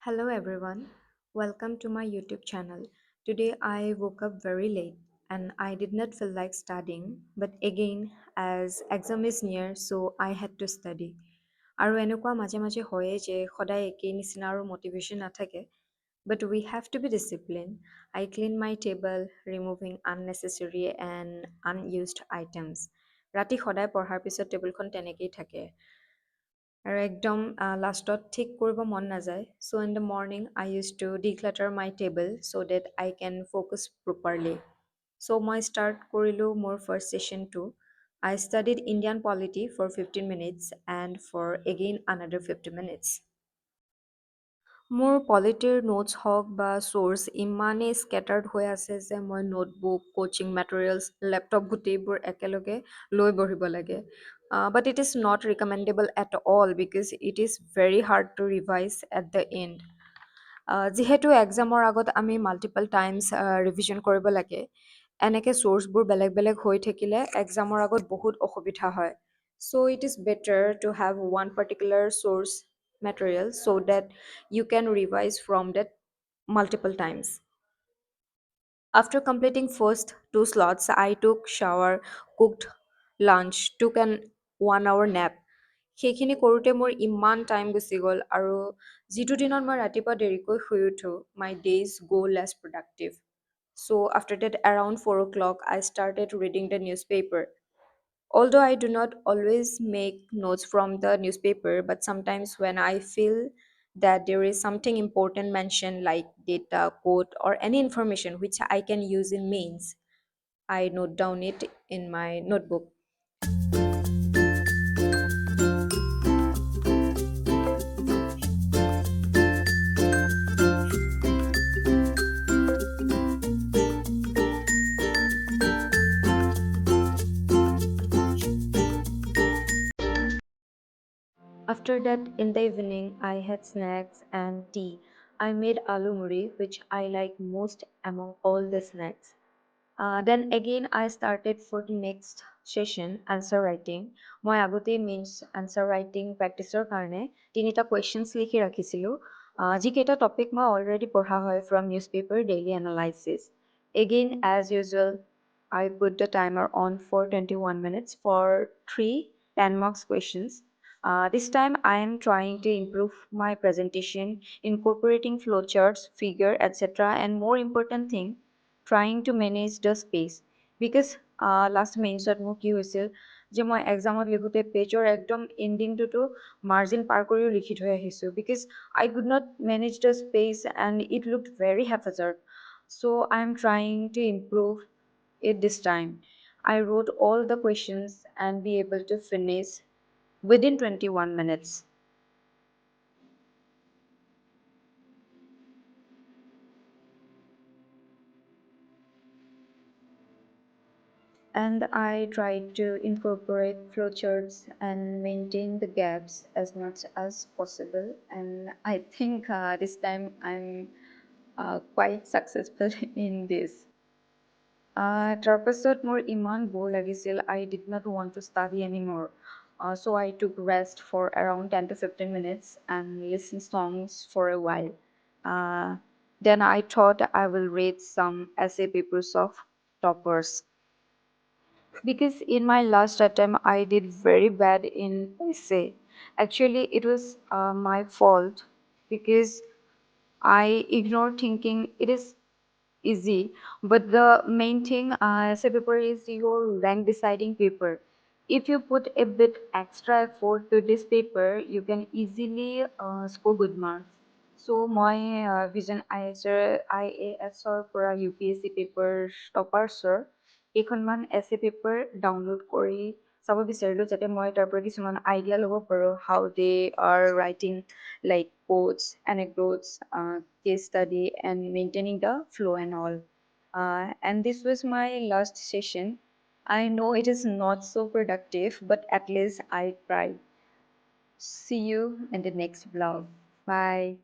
Hello everyone, welcome to my YouTube channel. Today I woke up very late and I did not feel like studying, but again, as exam is near, so I had to study. আৰু এনেকুৱা মাজে মাজে হয়ে যে সদায় একেই নিচিনা আৰু motivation নাথাকে, but we have to be disciplined. I clean my table, removing unnecessary and unused items. ৰাতি সদায় পঢ়াৰ পিছত টেবুলখন তেনেকেই থাকে আৰু একদম লাষ্টত ঠিক কৰিব মন নাযায় so' in the morning I use to declutter my table so' that I can focus properly so' মই ষ্টাৰ্ট কৰিলোঁ মোৰ ফাৰ্ষ্ট ছেশ্যনটো I studied Indian polity for 15 minutes and for again another 50 minutes মোৰ পলিটিৰ নোটছ হওক বা source ইমানেই স্কেটাৰ্ড হৈ আছে যে মই নোটবুক কোচিং মেটেৰিয়েলছ লেপটপ গোটেইবোৰ একেলগে লৈ বহিব লাগে but it is not recommendable at all because it is very hard to revise at the end যিহেতু এক্সামৰ আগত আমি মাল্টিপল টাইমছ ৰিভিজন কৰিব লাগে এনেকৈ চ'ৰ্চবোৰ বেলেগ বেলেগ হৈ থাকিলে এক্সামৰ আগত বহুত অসুবিধা হয় চ' it is batter to have one particular source material so that you can revise from that multiple times. After completing first two slots, I took shower, cooked lunch, took an 1 hour nap. সেইখিনি কৰোঁতে মোৰ ইমান time Gucci গ'ল আৰু যিটো দিনত মই ৰাতিপুৱা দেৰিকৈ শুই উঠোঁ my days go' less productive so' after that around 4 o'clock I started reading the newspaper. Although I do not always make notes from the newspaper, but sometimes when I feel that there is something important mentioned like data, quote, or any information which I can use in mains, I note down it in my notebook. After that, in the evening, I had snacks and tea. I made aloo muri, which I like most among all the snacks. Then again, I started for the next session answer writing. মই আগতেই mains answer writing প্ৰেক্টিছৰ কাৰণে তিনিটা questions লিখি ৰাখিছিলোঁ যিকেইটা topic মই already পঢ়া হয় from newspaper daily analysis again as usual I put the timer on for 21 minutes for three 10 marks questions. This time I am trying to improve my presentation, incorporating flowcharts, figure, etc. And more important thing, trying to manage the space because last মেইনছত মোৰ কি হৈছিল যে মই এক্সামত লিখোঁতে পেজৰ একদম এণ্ডিংটোতো margin পাৰ কৰিও লিখি থৈ আহিছোঁ because I could not manage the space and it looked very haphazard so' I am trying to improve it this time. I wrote all the questions and be able to finish within 21 minutes. And I tried to incorporate flowcharts and maintain the gaps as much as possible. And I think this time I'm quite successful in this. তাৰপাছত মোৰ ইমান বৰ লাগিছিল I did not want to study anymore. So I took rest for around 10 to 15 minutes and listened songs for a while. Uh, then I thought I will read some essay papers of toppers. Because in my last attempt, I did very bad in essay. Actually, it was my fault because I ignored thinking it is easy. But the main thing, essay paper is your rank deciding paper. If you put a bit extra effort to this paper, you can easily score good marks. So my vision IASৰ পৰা UPSC paper toppers কেইখনমান essay paper download কৰি চাব বিচাৰিলোঁ যাতে মই তাৰ পৰা কিছুমান আইডিয়া ল'ব পাৰোঁ how they are writing like quotes, anecdotes, case study and maintaining the flow and all. And this was my last session. I know it is not so productive, but at least I tried. See you in the next vlog. Bye.